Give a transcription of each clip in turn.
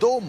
2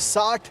60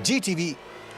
GTV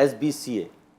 SBCA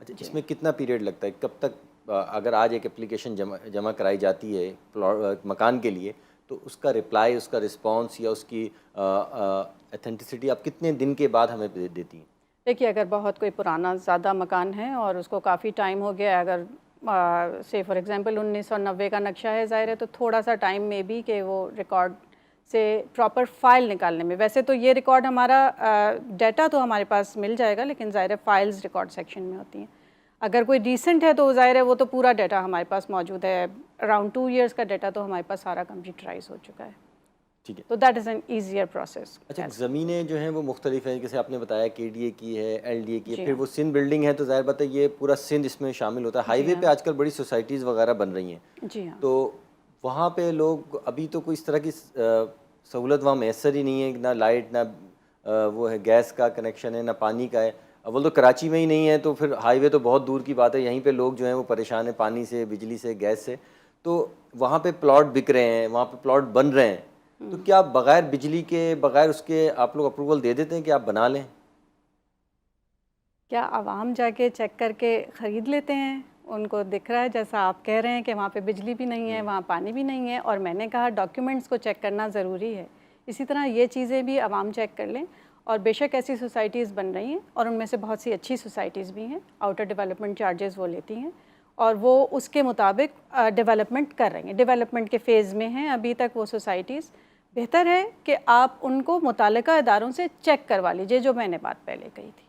اچھا اس میں کتنا پیریڈ لگتا ہے, کب تک اگر آج ایک اپلیکیشن جمع کرائی جاتی ہے مکان کے لیے تو اس کا رپلائی, اس کا رسپانس یا اس کی ایتھینٹسٹی آپ کتنے دن کے بعد ہمیں دیتی ہیں؟ دیکھیے اگر بہت کوئی پرانا زیادہ مکان ہے اور اس کو کافی ٹائم ہو گیا ہے, اگر سے فار ایگزامپل 1990 کا نقشہ ہے, ظاہر ہے تو تھوڑا سا ٹائم میں بھی کہ وہ ریکارڈ سے پراپر فائل نکالنے میں, ویسے تو یہ ریکارڈ ہمارا ڈیٹا تو ہمارے پاس مل جائے گا لیکن ظاہر ہے فائلز ریکارڈ سیکشن میں ہوتی ہیں. اگر کوئی ریسنٹ ہے تو ظاہر ہے وہ تو پورا ڈیٹا ہمارے پاس موجود ہے, اراؤنڈ 2 ایئرس کا ڈیٹا تو ہمارے پاس سارا کمپیوٹرائز ہو چکا ہے. ٹھیک ہے, تو that is an easier process. اچھا زمینیں جو ہیں وہ مختلف ہیں, جیسے آپ نے بتایا کے ڈی اے کی ہے, ایل ڈی اے کی ہے, پھر وہ سندھ بلڈنگ ہے تو ظاہر بات ہے یہ پورا سندھ اس میں شامل ہوتا ہے. ہائی وے پہ آج کل بڑی سوسائٹیز وغیرہ بن رہی ہیں, جی ہاں, تو وہاں پہ لوگ ابھی تو کوئی اس طرح کی سہولت وہاں میسر ہی نہیں ہے, نہ لائٹ نہ وہ ہے گیس کا کنیکشن ہے نہ پانی کا ہے. اول تو کراچی میں ہی نہیں ہے تو پھر ہائی وے تو بہت دور کی بات ہے, یہیں پہ لوگ جو ہیں وہ پریشان ہیں پانی سے, بجلی سے, گیس سے. تو وہاں پہ پلاٹ بک رہے ہیں, وہاں پہ پلاٹ بن رہے ہیں, تو کیا بغیر بجلی کے بغیر اس کے آپ لوگ اپروول دے دیتے ہیں کہ آپ بنا لیں؟ کیا عوام جا کے چیک کر کے خرید لیتے ہیں؟ ان کو دکھ رہا ہے جیسا آپ کہہ رہے ہیں کہ وہاں پہ بجلی بھی نہیں ہے, وہاں پانی بھی نہیں ہے, اور میں نے کہا ڈاکیومنٹس کو چیک کرنا ضروری ہے. اسی طرح یہ چیزیں بھی عوام چیک کر لیں. اور بے شک ایسی سوسائٹیز بن رہی ہیں اور ان میں سے بہت سی اچھی سوسائٹیز بھی ہیں, آؤٹر ڈیولپمنٹ چارجز وہ لیتی ہیں اور وہ اس کے مطابق ڈیولپمنٹ کر رہی ہیں, ڈیولپمنٹ کے فیز میں ہیں ابھی تک وہ سوسائٹیز. بہتر ہے کہ آپ ان کو متعلقہ اداروں سے چیک کروا لیجئے, جو میں نے بات پہلے کہی تھی.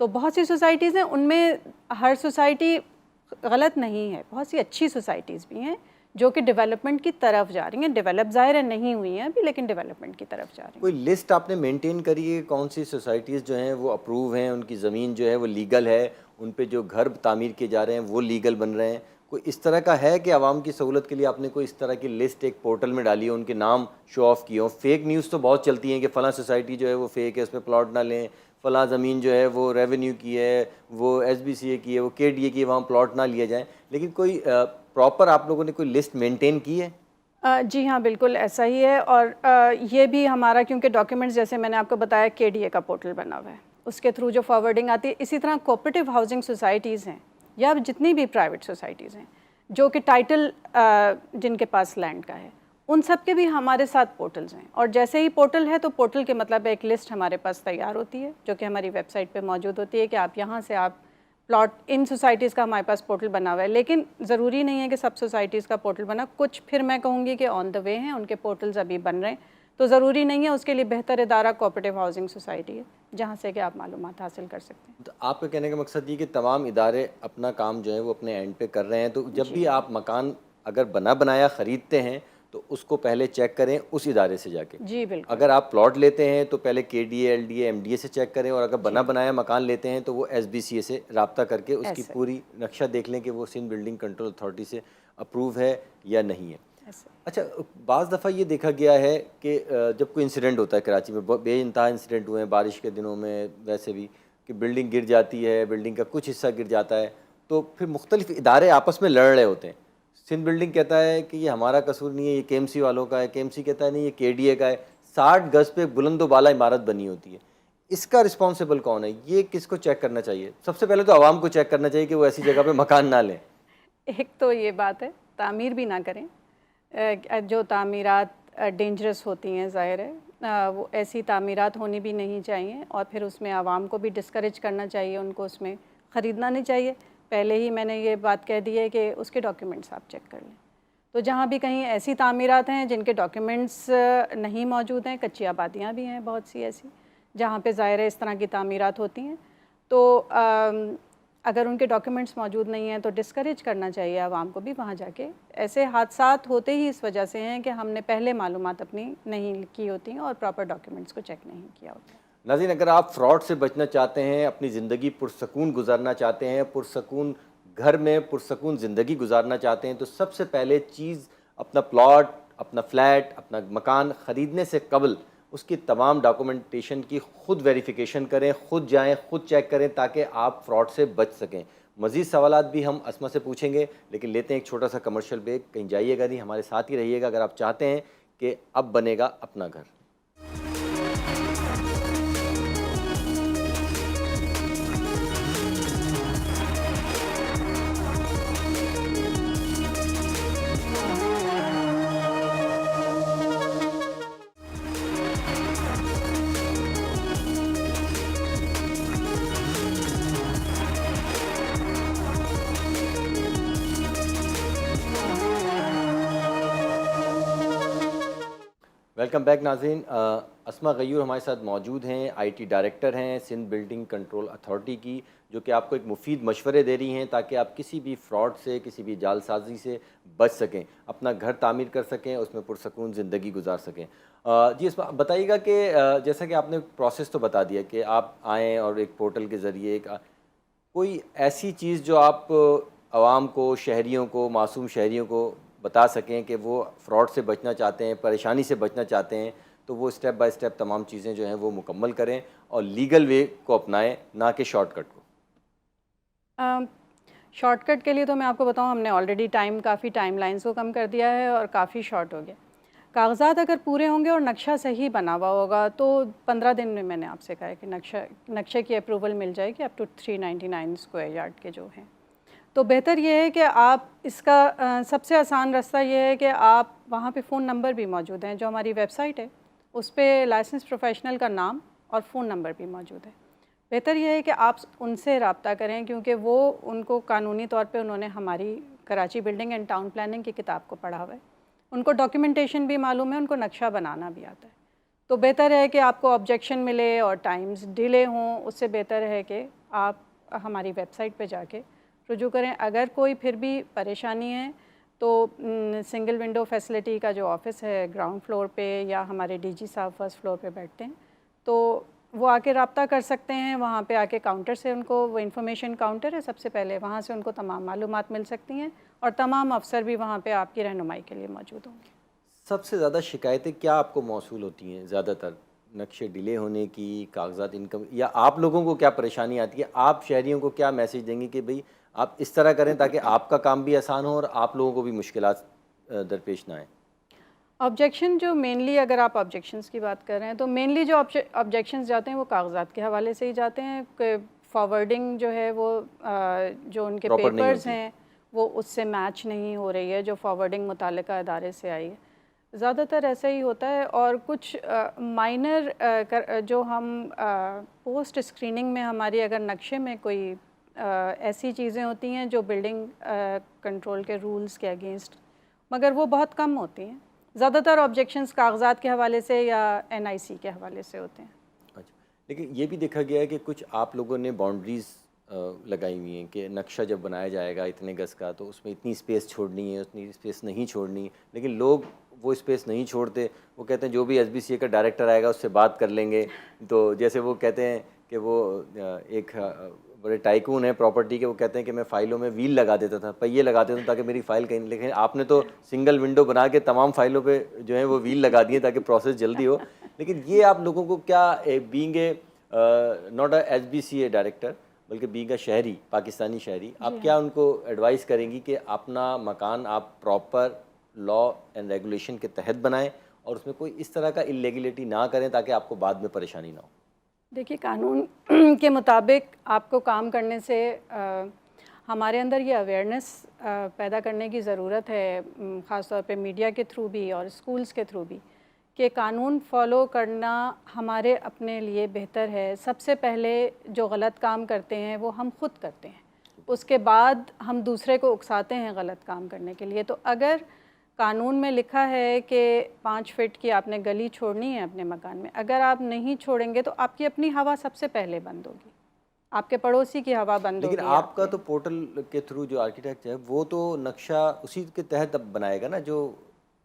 تو بہت سی سوسائٹیز ہیں, ان میں ہر سوسائٹی غلط نہیں ہے, بہت سی اچھی سوسائٹیز بھی ہیں جو کہ ڈیولپمنٹ کی طرف جا رہی ہیں. ڈیولپ ظاہر نہیں ہوئی ہیں ابھی لیکن ڈیولپمنٹ کی طرف جا رہی ہیں. کوئی لسٹ آپ نے مینٹین کری ہے کون سی سوسائٹیز جو ہیں وہ اپروو ہیں, ان کی زمین جو ہے وہ لیگل ہے, ان پہ جو گھر تعمیر کیے جا رہے ہیں وہ لیگل بن رہے ہیں؟ کوئی اس طرح کا ہے کہ عوام کی سہولت کے لیے آپ نے کوئی اس طرح کی لسٹ ایک پورٹل میں ڈالی ہو, ان کے نام شو آف کیے ہوں؟ فیک نیوز تو بہت چلتی ہیں کہ فلاں سوسائٹی جو ہے وہ فیک ہے, اس میں پلاٹ نہ لیں, فلاں زمین جو ہے وہ ریونیو کی ہے, وہ ایس بی سی اے کی ہے, وہ کے ڈی اے کی ہے, وہاں پلاٹ نہ لیے جائیں. لیکن کوئی پراپر آپ لوگوں نے کوئی لسٹ مینٹین کی ہے؟ جی ہاں بالکل ایسا ہی ہے. اور یہ بھی ہمارا کیونکہ ڈاکیومنٹس جیسے میں نے آپ کو بتایا کے ڈی اے کا پورٹل بنا ہوا ہے, اس کے تھرو جو فارورڈنگ آتی ہے. اسی طرح کوپریٹو ہاؤسنگ سوسائٹیز ہیں یا جتنی بھی پرائیویٹ سوسائٹیز ہیں جو کہ ٹائٹل جن کے پاس لینڈ کا ہے, ان سب کے بھی ہمارے ساتھ پورٹلز ہیں. اور جیسے ہی پورٹل ہے تو پورٹل کے مطلب ایک لسٹ ہمارے پاس تیار ہوتی ہے جو کہ ہماری ویب سائٹ پہ موجود ہوتی ہے کہ آپ یہاں سے آپ پلاٹ, ان سوسائٹیز کا ہمارے پاس پورٹل بنا ہوا ہے. لیکن ضروری نہیں ہے کہ سب سوسائٹیز کا پورٹل بنا, کچھ پھر میں کہوں گی کہ آن دا وے ہیں, ان کے پورٹلز ابھی بن رہے ہیں, تو ضروری نہیں ہے. اس کے لیے بہتر ادارہ کوآپریٹو ہاؤسنگ سوسائٹی ہے جہاں سے کہ آپ معلومات حاصل کر سکتے ہیں. تو آپ کے کہنے کا مقصد یہ کہ تمام ادارے اپنا کام جو ہے وہ اپنے اینڈ پہ کر رہے ہیں, تو جب بھی آپ مکان اگر بنایا خریدتے ہیں تو اس کو پہلے چیک کریں اس ادارے سے جا کے. جی بالکل. اگر آپ پلاٹ لیتے ہیں تو پہلے K D A, L D A, M D A سے چیک کریں, اور اگر بنایا مکان لیتے ہیں تو وہ ایس بی سی اے سے رابطہ کر کے اس کی پوری نقشہ دیکھ لیں کہ وہ سندھ بلڈنگ کنٹرول اتھارٹی سے اپروو ہے یا نہیں ہے. اچھا بعض دفعہ یہ دیکھا گیا ہے کہ جب کوئی انسیڈنٹ ہوتا ہے کراچی میں, بے انتہا انسیڈنٹ ہوئے ہیں بارش کے دنوں میں, ویسے بھی کہ بلڈنگ گر جاتی ہے, بلڈنگ کا کچھ حصہ گر جاتا ہے, تو پھر مختلف ادارے آپس میں لڑ رہے ہوتے ہیں. سندھ بلڈنگ کہتا ہے کہ یہ ہمارا قصور نہیں ہے, یہ کے ایم سی والوں کا ہے, کے ایم سی کہتا ہے نہیں یہ کے ڈی اے کا ہے. 60 گز پہ بلند و بالا عمارت بنی ہوتی ہے, اس کا رسپانسیبل کون ہے؟ یہ کس کو چیک کرنا چاہیے؟ سب سے پہلے تو عوام کو چیک کرنا چاہیے کہ وہ ایسی جگہ پہ مکان نہ لیں. ایک تو یہ بات ہے, تعمیر بھی نہ کریں. جو تعمیرات ڈینجرس ہوتی ہیں ظاہر ہے وہ ایسی تعمیرات ہونی بھی نہیں چاہیے, اور پھر اس میں عوام کو بھی ڈسکریج کرنا چاہیے, ان کو اس میں خریدنا نہیں چاہیے. پہلے ہی میں نے یہ بات کہہ دی ہے کہ اس کے ڈاکیومنٹس آپ چیک کر لیں. تو جہاں بھی کہیں ایسی تعمیرات ہیں جن کے ڈاکیومنٹس نہیں موجود ہیں, کچی آبادیاں بھی ہیں بہت سی ایسی جہاں پہ ظاہر ہے اس طرح کی تعمیرات ہوتی ہیں, تو اگر ان کے ڈاکیومنٹس موجود نہیں ہیں تو ڈسکریج کرنا چاہیے عوام کو بھی وہاں جا کے. ایسے حادثات ہوتے ہی اس وجہ سے ہیں کہ ہم نے پہلے معلومات اپنی نہیں کی ہوتی ہیں اور پراپر ڈاکیومنٹس کو چیک نہیں کیا ہوتا. ناظرین, اگر آپ فراڈ سے بچنا چاہتے ہیں, اپنی زندگی پرسکون گزارنا چاہتے ہیں, پرسکون گھر میں پرسکون زندگی گزارنا چاہتے ہیں, تو سب سے پہلے چیز اپنا پلاٹ, اپنا فلیٹ, اپنا مکان خریدنے سے قبل اس کی تمام ڈاکومنٹیشن کی خود ویریفیکیشن کریں, خود جائیں, خود چیک کریں تاکہ آپ فراڈ سے بچ سکیں. مزید سوالات بھی ہم اسما سے پوچھیں گے, لیکن لیتے ہیں ایک چھوٹا سا کمرشل بریک. کہیں جائیے گا نہیں, ہمارے ساتھ ہی رہیے گا اگر آپ چاہتے ہیں کہ اب بنے گا اپنا گھر. ویلکم بیک ناظرین. اسما غیور ہمارے ساتھ موجود ہیں, آئی ٹی ڈائریکٹر ہیں سندھ بلڈنگ کنٹرول اتھارٹی کی, جو کہ آپ کو ایک مفید مشورے دے رہی ہیں تاکہ آپ کسی بھی فراڈ سے, کسی بھی جال سازی سے بچ سکیں, اپنا گھر تعمیر کر سکیں, اس میں پرسکون زندگی گزار سکیں. جی اسما بتائیے گا کہ جیسا کہ آپ نے پروسیس تو بتا دیا کہ آپ آئیں اور ایک پورٹل کے ذریعے کوئی ایسی چیز جو آپ عوام کو, شہریوں کو, معصوم شہریوں کو بتا سکیں کہ وہ فراڈ سے بچنا چاہتے ہیں, پریشانی سے بچنا چاہتے ہیں, تو وہ اسٹیپ بائی اسٹیپ تمام چیزیں جو ہیں وہ مکمل کریں اور لیگل وے کو اپنائیں, نہ کہ شارٹ کٹ کو. شارٹ کٹ کے لیے تو میں آپ کو بتاؤں, ہم نے آلریڈی کافی ٹائم لائنز کو کم کر دیا ہے اور کافی شارٹ ہو گیا. کاغذات اگر پورے ہوں گے اور نقشہ صحیح بنا ہوا ہوگا تو 15 دن میں نے آپ سے کہا ہے کہ نقشے کی اپروول مل جائے گی اپ ٹو 399 اسکوائر یارڈ کے جو ہیں. تو بہتر یہ ہے کہ آپ اس کا سب سے آسان راستہ یہ ہے کہ آپ وہاں پہ فون نمبر بھی موجود ہیں, جو ہماری ویب سائٹ ہے اس پہ لائسنس پروفیشنل کا نام اور فون نمبر بھی موجود ہے. بہتر یہ ہے کہ آپ ان سے رابطہ کریں, کیونکہ وہ ان کو قانونی طور پہ انہوں نے ہماری Karachi building and town planning کی کتاب کو پڑھا ہوا ہے, ان کو ڈاکیومنٹیشن بھی معلوم ہے, ان کو نقشہ بنانا بھی آتا ہے. تو بہتر ہے کہ آپ کو آبجیکشن ملے اور ٹائمز ڈیلے ہوں, اس سے بہتر ہے کہ آپ ہماری ویب سائٹ پہ جا کے رجوع کریں. اگر کوئی پھر بھی پریشانی ہے تو سنگل ونڈو فیسلٹی کا جو آفس ہے گراؤنڈ فلور پہ, یا ہمارے ڈی جی صاحب فرسٹ فلور پہ بیٹھتے ہیں, تو وہ آ کے رابطہ کر سکتے ہیں. وہاں پہ آ کے کاؤنٹر سے ان کو, وہ انفارمیشن کاؤنٹر ہے سب سے پہلے, وہاں سے ان کو تمام معلومات مل سکتی ہیں, اور تمام افسر بھی وہاں پہ آپ کی رہنمائی کے لیے موجود ہوں گے. سب سے زیادہ شکایتیں کیا آپ کو موصول ہوتی ہیں زیادہ تر؟ نقشے ڈیلے ہونے کی, کاغذات انکم, یا آپ لوگوں کو کیا پریشانی آتی ہے؟ آپ شہریوں کو کیا میسیج دیں گے کہ بھئی آپ اس طرح کریں تاکہ آپ کا کام بھی آسان ہو اور آپ لوگوں کو بھی مشکلات درپیش نہ آئیں؟ آبجیکشن جو مینلی, اگر آپ آبجیکشنز کی بات کر رہے ہیں تو مینلی جو آبجیکشنز جاتے ہیں وہ کاغذات کے حوالے سے ہی جاتے ہیں, کہ فارورڈنگ جو ہے وہ جو ان کے پیپرز ہیں وہ اس سے میچ نہیں ہو رہی ہے جو فارورڈنگ متعلقہ ادارے سے آئی ہے. زیادہ تر ایسا ہی ہوتا ہے. اور کچھ مائنر جو ہم پوسٹ اسکریننگ میں ہماری اگر نقشے میں کوئی ایسی چیزیں ہوتی ہیں جو بلڈنگ کنٹرول کے رولز کے اگینسٹ, مگر وہ بہت کم ہوتی ہیں. زیادہ تر آبجیکشنز کاغذات کے حوالے سے یا NIC کے حوالے سے ہوتے ہیں. اچھا, لیکن یہ بھی دیکھا گیا ہے کہ کچھ آپ لوگوں نے باؤنڈریز لگائی ہوئی ہیں کہ نقشہ جب بنایا جائے گا اتنے گز کا تو اس میں اتنی اسپیس چھوڑنی ہے, اتنی اسپیس نہیں چھوڑنی, لیکن لوگ وہ اسپیس نہیں چھوڑتے. وہ کہتے ہیں جو بھی SBCA کا ڈائریکٹر آئے گا اس سے بات کر لیں گے. تو جیسے وہ کہتے ہیں کہ وہ ایک بڑے ٹائکون ہیں پراپرٹی کے, وہ کہتے ہیں کہ میں فائلوں میں ویل لگا دیتا تھا, پہیے لگا دیتا ہوں تاکہ میری فائل کہیں, لیکن آپ نے تو سنگل ونڈو بنا کے تمام فائلوں پہ جو ہے وہ ویل لگا دیے تاکہ پروسیس جلدی ہو. لیکن یہ آپ لوگوں کو کیا, being a not a SBCA director بلکہ بینگ اے شہری, پاکستانی شہری, آپ کیا ان کو ایڈوائز کریں گی کہ اپنا مکان آپ پراپر لا اینڈ ریگولیشن کے تحت بنائیں اور اس میں کوئی اس طرح کا اللیگلٹی نہ کریں تاکہ آپ کو بعد میں پریشانی نہ ہو؟ دیکھیے, قانون کے مطابق آپ کو کام کرنے سے ہمارے اندر یہ اویئرنیس پیدا کرنے کی ضرورت ہے, خاص طور پہ میڈیا کے تھرو بھی اور اسکولز کے تھرو بھی, کہ قانون فالو کرنا ہمارے اپنے لیے بہتر ہے. سب سے پہلے جو غلط کام کرتے ہیں وہ ہم خود کرتے ہیں, اس کے بعد ہم دوسرے کو اکساتے ہیں غلط کام کرنے کے لیے. تو اگر قانون میں لکھا ہے کہ 5 فٹ کی آپ نے گلی چھوڑنی ہے اپنے مکان میں, اگر آپ نہیں چھوڑیں گے تو آپ کی اپنی ہوا سب سے پہلے بند ہوگی, آپ کے پڑوسی کی ہوا بند ہوگی. لیکن آپ کا تو پورٹل کے تھرو جو آرکیٹیکٹ ہے وہ تو نقشہ اسی کے تحت اب بنائے گا نا جو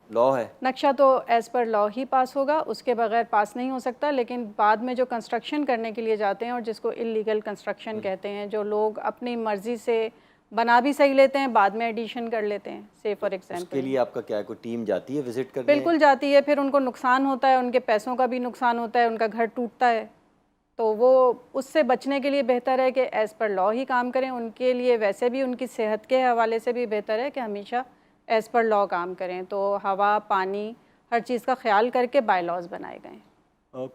لا ہے. نقشہ تو ایز پر لا ہی پاس ہوگا, اس کے بغیر پاس نہیں ہو سکتا. لیکن بعد میں جو کنسٹرکشن کرنے کے لیے جاتے ہیں اور جس کو اللیگل کنسٹرکشن کہتے ہیں, جو لوگ اپنی مرضی سے بنا بھی صحیح لیتے ہیں بعد میں ایڈیشن کر لیتے ہیں, سے فار ایگزامپل. اس کے لیے آپ کا کیا ہے, کوئی ٹیم جاتی ہے وزٹ کرنے؟ بالکل جاتی ہے, پھر ان کو نقصان ہوتا ہے, ان کے پیسوں کا بھی نقصان ہوتا ہے, ان کا گھر ٹوٹتا ہے. تو وہ اس سے بچنے کے لیے بہتر ہے کہ ایز پر لا ہی کام کریں. ان کے لیے ویسے بھی ان کی صحت کے حوالے سے بھی بہتر ہے کہ ہمیشہ ایز پر لا کام کریں. تو ہوا, پانی, ہر چیز کا خیال کر کے بائی لاز بنائے گئے ہیں.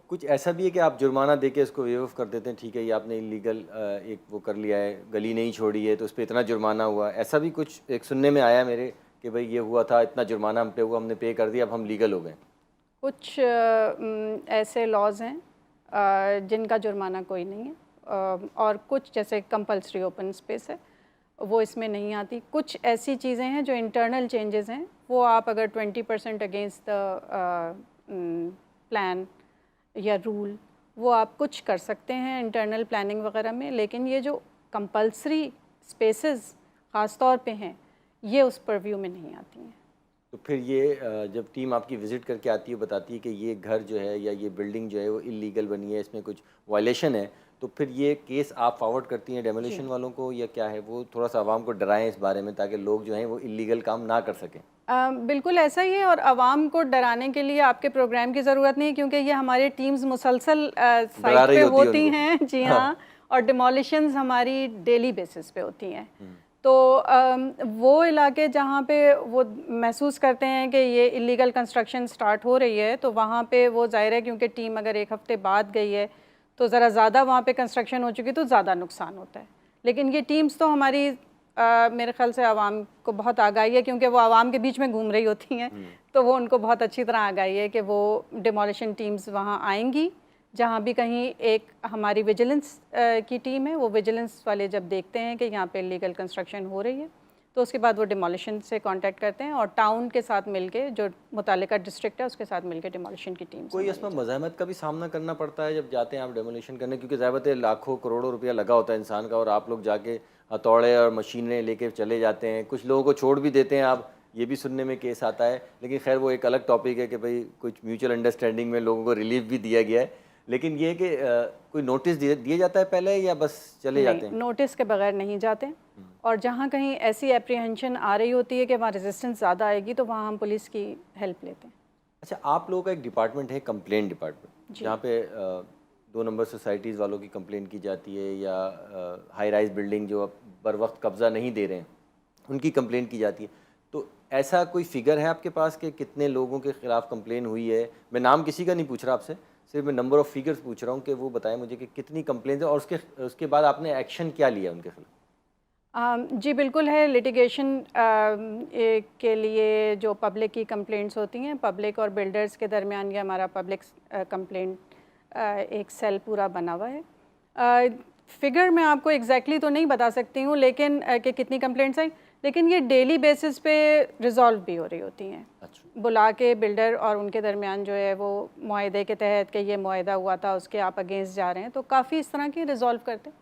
کچھ ایسا بھی ہے کہ آپ جرمانہ دے کے اس کو ویو آف کر دیتے ہیں, ٹھیک ہے یہ آپ نے اللیگل ایک وہ کر لیا ہے, گلی نہیں چھوڑی ہے تو اس پہ اتنا جرمانہ ہوا, ایسا بھی کچھ ایک سننے میں آیا میرے کہ بھئی یہ ہوا تھا, اتنا جرمانہ ہم پہ ہوا, ہم نے پے کر دیا, اب ہم لیگل ہو گئے؟ کچھ ایسے لاز ہیں جن کا جرمانہ کوئی نہیں ہے, اور کچھ جیسے کمپلسری اوپن اسپیس ہے وہ اس میں نہیں آتی. کچھ ایسی چیزیں ہیں جو انٹرنل چینجز ہیں, وہ آپ اگر 20% اگینسٹ دا پلان یا رول وہ آپ کچھ کر سکتے ہیں انٹرنل پلاننگ وغیرہ میں، لیکن یہ جو کمپلسری اسپیسز خاص طور پہ ہیں یہ اس پرویو میں نہیں آتی ہیں۔ تو پھر یہ جب ٹیم آپ کی وزٹ کر کے آتی ہے بتاتی ہے کہ یہ گھر جو ہے یا یہ بلڈنگ جو ہے وہ اللیگل بنی ہے، اس میں کچھ وائلیشن ہے، تو پھر یہ کیس آپ فارورڈ کرتی ہیں ڈیمولیشن والوں کو یا کیا ہے؟ وہ تھوڑا سا عوام کو ڈرائیں اس بارے میں تاکہ لوگ جو ہیں وہ اللیگل کام نہ کر سکیں۔ بالکل ایسا ہی ہے، اور عوام کو ڈرانے کے لیے آپ کے پروگرام کی ضرورت نہیں، کیونکہ یہ ہماری ٹیمز مسلسل سائٹ پہ ہوتی ہیں، جی ہاں، اور ڈیمولیشنز ہماری ڈیلی بیسس پہ ہوتی ہیں۔ تو وہ علاقے جہاں پہ وہ محسوس کرتے ہیں کہ یہ اللیگل کنسٹرکشن سٹارٹ ہو رہی ہے تو وہاں پہ وہ ظاہر ہے کیونکہ ٹیم اگر ایک ہفتے بعد گئی ہے تو ذرا زیادہ وہاں پہ کنسٹرکشن ہو چکی تو زیادہ نقصان ہوتا ہے، لیکن یہ ٹیمز تو ہماری میرے خیال سے عوام کو بہت آگاہی ہے، کیونکہ وہ عوام کے بیچ میں گھوم رہی ہوتی ہیں تو وہ ان کو بہت اچھی طرح آگاہی ہے کہ وہ ڈیمولیشن ٹیمز وہاں آئیں گی، جہاں بھی کہیں ایک ہماری ویجیلنس کی ٹیم ہے، وہ ویجیلنس والے جب دیکھتے ہیں کہ یہاں پہ لیگل کنسٹرکشن ہو رہی ہے تو اس کے بعد وہ ڈیمولیشن سے کانٹیکٹ کرتے ہیں اور ٹاؤن کے ساتھ مل کے جو متعلقہ ڈسٹرکٹ ہے اس کے ساتھ مل کے ڈیمولیشن کی ٹیم کوئی اس میں مزاحمت کا بھی سامنا کرنا پڑتا ہے جب جاتے ہیں آپ ڈیمولیشن کرنے؟ کیونکہ ظاہر ہے لاکھوں کروڑوں روپیہ لگا ہوتا ہے انسان کا، اور آپ لوگ جا کے ہتھوڑے اور مشینیں لے کے چلے جاتے ہیں، کچھ لوگوں کو چھوڑ بھی دیتے ہیں آپ، یہ بھی سننے میں کیس آتا ہے، لیکن خیر وہ ایک الگ ٹاپک ہے کہ بھئی کچھ میوچل انڈرسٹینڈنگ میں لوگوں کو ریلیف بھی دیا گیا ہے، لیکن یہ کہ کوئی نوٹس دیا جاتا ہے پہلے یا بس چلے جاتے ہیں؟ نوٹس کے بغیر نہیں جاتے، اور جہاں کہیں ایسی اپریہنشن آ رہی ہوتی ہے کہ وہاں ریزسٹنس زیادہ آئے گی تو وہاں ہم پولیس کی ہیلپ لیتے ہیں۔ اچھا، آپ لوگوں کا ایک ڈپارٹمنٹ ہے کمپلین ڈپارٹمنٹ، جہاں پہ 2 نمبر سوسائٹیز والوں کی کمپلین کی جاتی ہے یا ہائی رائز بلڈنگ جو بر وقت قبضہ نہیں دے رہے ہیں ان کی کمپلین کی جاتی ہے، تو ایسا کوئی فگر ہے آپ کے پاس کہ کتنے لوگوں کے خلاف کمپلین ہوئی ہے؟ میں نام کسی کا نہیں پوچھ رہا آپ سے، صرف میں نمبر آف فگرز پوچھ رہا ہوں کہ وہ بتائیں مجھے کہ کتنی کمپلینز ہیں اور اس کے بعد آپ نے ایکشن کیا لیا ان کے خلاف؟ جی بالکل ہے، لیٹیگیشن کے لیے جو پبلک کی کمپلینٹس ہوتی ہیں، پبلک اور بلڈرز کے درمیان یہ ہمارا پبلک کمپلینٹ ایک سیل پورا بنا ہوا ہے۔ فگر میں آپ کو ایگزیکٹلی تو نہیں بتا سکتی ہوں لیکن کہ کتنی کمپلینٹس ہیں، لیکن یہ ڈیلی بیسس پہ ریزالو بھی ہو رہی ہوتی ہیں، بلا کے بلڈر اور ان کے درمیان جو ہے وہ معاہدے کے تحت کہ یہ معاہدہ ہوا تھا اس کے آپ اگینسٹ جا رہے ہیں، تو کافی اس طرح کی ریزالو کرتے ہیں۔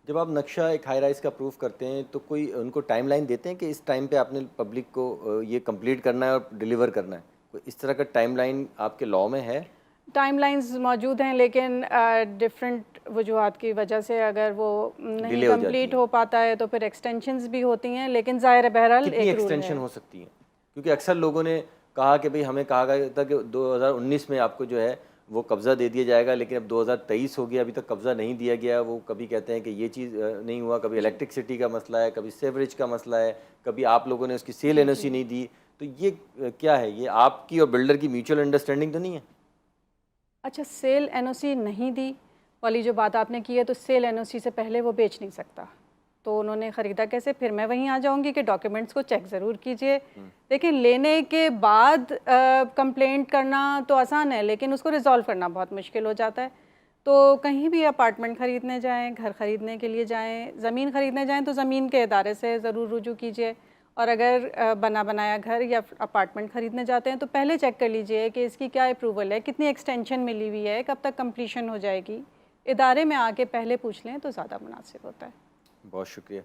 جب آپ نقشہ ایک ہائی رائز کا اپروو کرتے ہیں تو کوئی ان کو ٹائم لائن دیتے ہیں کہ اس ٹائم پہ آپ نے پبلک کو یہ کمپلیٹ کرنا ہے اور ڈیلیور کرنا ہے؟ کوئی اس طرح کا ٹائم لائن آپ کے لاء میں ہے؟ ٹائم لائنز موجود ہیں لیکن ڈفرینٹ وجوہات کی وجہ سے اگر وہ نہیں کمپلیٹ ہو پاتا ہے تو پھر ایکسٹینشنز بھی ہوتی ہیں، لیکن ظاہر ہے بہرحال کتنی ایکسٹینشن ہو سکتی ہے؟ کیونکہ اکثر لوگوں نے کہا کہ بھئی ہمیں کہا گیا تھا کہ 2019 میں آپ کو جو ہے وہ قبضہ دے دیا جائے گا، لیکن اب 2023 ہو گیا، ابھی تک قبضہ نہیں دیا گیا۔ وہ کبھی کہتے ہیں کہ یہ چیز نہیں ہوا، کبھی الیکٹرکسٹی کا مسئلہ ہے، کبھی سیوریج کا مسئلہ ہے، کبھی آپ لوگوں نے اس کی سیل این او سی نہیں دی، تو یہ کیا ہے؟ یہ آپ کی اور بلڈر کی میوچل انڈرسٹینڈنگ تو نہیں ہے؟ اچھا، سیل این او سی نہیں دی والی جو بات آپ نے کی ہے، تو سیل این او سی سے پہلے وہ بیچ نہیں سکتا، تو انہوں نے خریدا کیسے؟ پھر میں وہیں آ جاؤں گی کہ ڈاکیومنٹس کو چیک ضرور کیجئے، لیکن لینے کے بعد کمپلینٹ کرنا تو آسان ہے لیکن اس کو ریزالو کرنا بہت مشکل ہو جاتا ہے۔ تو کہیں بھی اپارٹمنٹ خریدنے جائیں، گھر خریدنے کے لیے جائیں، زمین خریدنے جائیں تو زمین کے ادارے سے ضرور رجوع کیجئے، اور اگر بنا بنایا گھر یا اپارٹمنٹ خریدنے جاتے ہیں تو پہلے چیک کر لیجئے کہ اس کی کیا اپروول ہے، کتنی ایکسٹینشن ملی ہوئی ہے، کب تک کمپلیشن ہو جائے گی، ادارے میں آ کے پہلے پوچھ لیں تو زیادہ مناسب ہوتا ہے۔ بہت شکریہ۔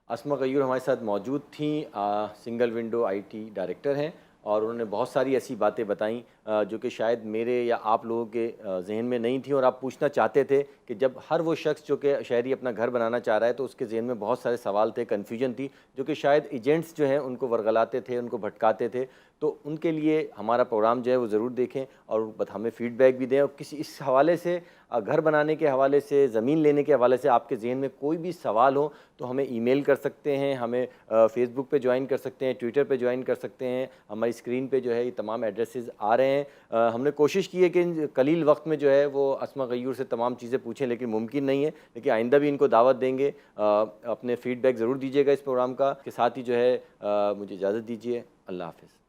اسما غیور ہمارے ساتھ موجود تھیں، single window I T director ہیں، اور انہوں نے بہت ساری ایسی باتیں بتائیں جو کہ شاید میرے یا آپ لوگوں کے ذہن میں نہیں تھیں اور آپ پوچھنا چاہتے تھے کہ جب ہر وہ شخص جو کہ شہری اپنا گھر بنانا چاہ رہا ہے تو اس کے ذہن میں بہت سارے سوال تھے، کنفیوژن تھی، جو کہ شاید ایجنٹس جو ہیں ان کو ورغلاتے تھے، ان کو بھٹکاتے تھے، تو ان کے لیے ہمارا پروگرام جو ہے وہ ضرور دیکھیں اور ہمیں فیڈ بیک بھی دیں، اور کسی اس حوالے سے گھر بنانے کے حوالے سے، زمین لینے کے حوالے سے آپ کے ذہن میں کوئی بھی سوال ہو تو ہمیں ای میل کر سکتے ہیں، ہمیں فیس بک پہ جوائن کر سکتے ہیں، ٹویٹر پہ جوائن کر سکتے ہیں، ہماری اسکرین پہ جو ہے یہ تمام ایڈریسز آ رہے ہیں۔ ہم نے کوشش کی ہے کہ قلیل وقت میں جو ہے وہ اسما غیور سے تمام چیزیں پوچھیں، لیکن ممکن نہیں ہے، لیکن آئندہ بھی ان کو دعوت دیں گے۔ اپنے فیڈ بیک ضرور دیجیے گا اس پروگرام کا، کے ساتھ ہی جو ہے مجھے اجازت دیجیے۔ اللہ حافظ۔